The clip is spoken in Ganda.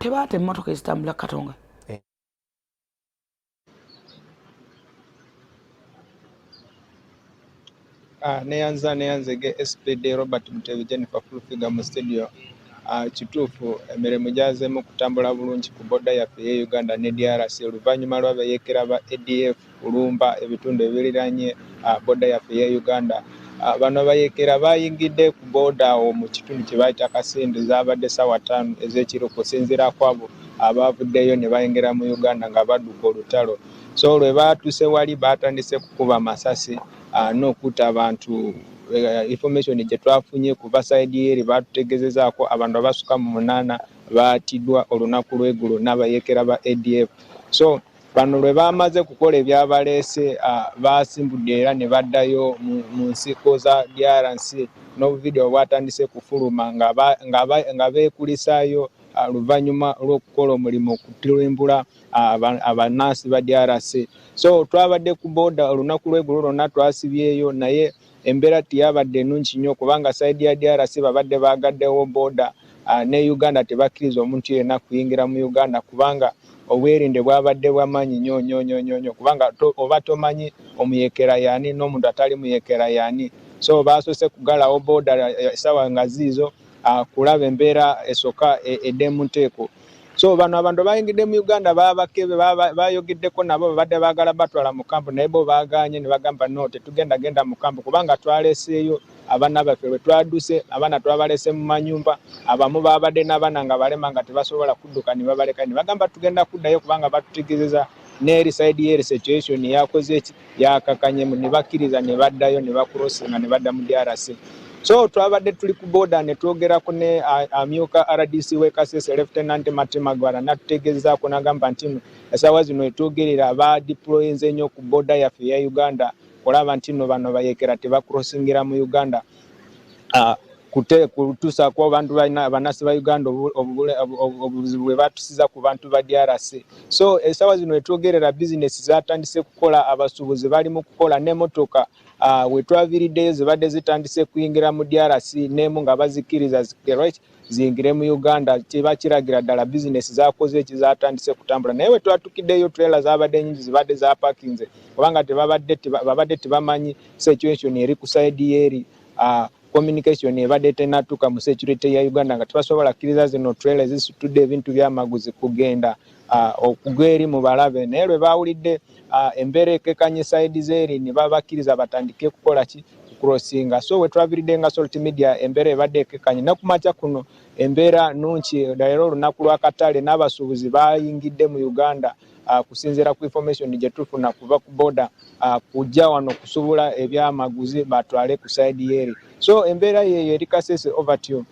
tebaate emmotoka ezitambula Katonga. Neyanze ge SPD Robert Mutebi Jennifer Fulfiga mu studio. Kituufu Emirimu gyazeemu kutambula bulungi ku boda yaffe ye Uganda ne DRC oluvannyuma lw'abayeekera ba ADF kulumba ebitundu ebiriraanye boda yaffe ye Uganda. Bano bayeekera bayingidde ku boda awo mu kitundu kye bayita Kasindi zaabadde ssaawa 5 ez'ekiro okusinziira ku abo abaavuddeyo ne bayingira mu Uganda nga badduka olutalo. So lwe baatuuse wali baatandise kukuba amasasi n'okutta abantu. Information gye twafunye ku basayidi eri batutegezezaako abantu abasuka mu 8 baatiddwa olunaku lw'eggulo n'abayeekera ba ADF. So bano lwe bamaze kukola ebyabaleese basimbudde era ne baddayo mu nsiko za DRC n'obuvidiyo bwatandise kufuluma nga beekulisaayo luvannyuma lw'okukola omulimu okutulumbula abanaasi ba DRC. So twabadde ku boda olunaku lw'eggulo lwonna twasibyeyo naye embeera teyabadde nnungi nnyo kubanga sayidi ya DRC babadde baagaddewo boda ne Uganda tebakkiriza omuntu yenna kuyingira mu Uganda kubanga obwerinde bwabadde bw'amaanyi nnyo kubanga oba tomanyi omuyeekera yaani n'omuntu atali muyeekera yaani. So baasose kugalawo boda essaawa nga ziizo kulaba embeera esooka edde mu nteeko. So bano abantu bayingidde mu Uganda babakebe bayogeddeko nabo babadde baagala batwala mu kampu naye bo baagaanye ne bagamba no tetugenda mu kampu kubanga twaleeseeyo abaana baffe lwe twaduse abaana twabaleese mu manyumba abamu babadde n'abaana nga balema nga tebasobola kudduka ne babaleka ne bagamba tugenda kuddayo kubanga batutegeezeza n'eri sayidi y'eri situation yakoze eki yakakanyemu ne bakkiriza ne baddayo ne bakurosinga ne badda mu DRC. So twabadde tuli ku boda ne twogerako ne amyuka RDC w'e Kasese Lieutenant Matemagwara n'atutegeezaako n'agamba nti essaawa zino etwogerera badeployinze nnyo ku boda yaffe ya Uganda olaba nti nno bano bayeekera tebakurosingira mu Uganda kutuusaako abantu abanaasi ba Uganda obuzibu bwe batusiza ku bantu ba DRC. So essaawa zino etwogerera bizinesi zatandise kukola abasuubuzi bali mu kukola n'emmotoka we twaviiriddeyo zibadde zitandise kuyingira mu DRC n'emu nga bazikkiriza ziyingire mu Uganda kiba kiragira ddala bizinesi zakoze ekizatandise kutambula naye we twatukiddeyo trailer zabadde nnyingi zibadde zapakinze kubanga babadde tebamanyi situation eri ku sayidi y'eri communication ebadde tenatuuka mu security ya Uganda nga tebasobola kkiriza zino trailer zisitudde ebintu by'amaguzi kugenda okugwa eri mu balabe naye lwe baawulidde embeera ekekanye sayidi z'eri ne babakkiriza batandike kukola ki kucrossinga. So we twaviiridde nga Salt Media embeera ebadde ekekanye ne ku makya kuno embeera nnungi era olunaku lw'akatale n'abasuubuzi bayingidde mu Uganda kusinziira ku information gye tufuna kuva ku boda kujja wano kusobola ebyamaguzi batwale ku sayidi y'eri. So embeera yeeyo eri Kasese over to you.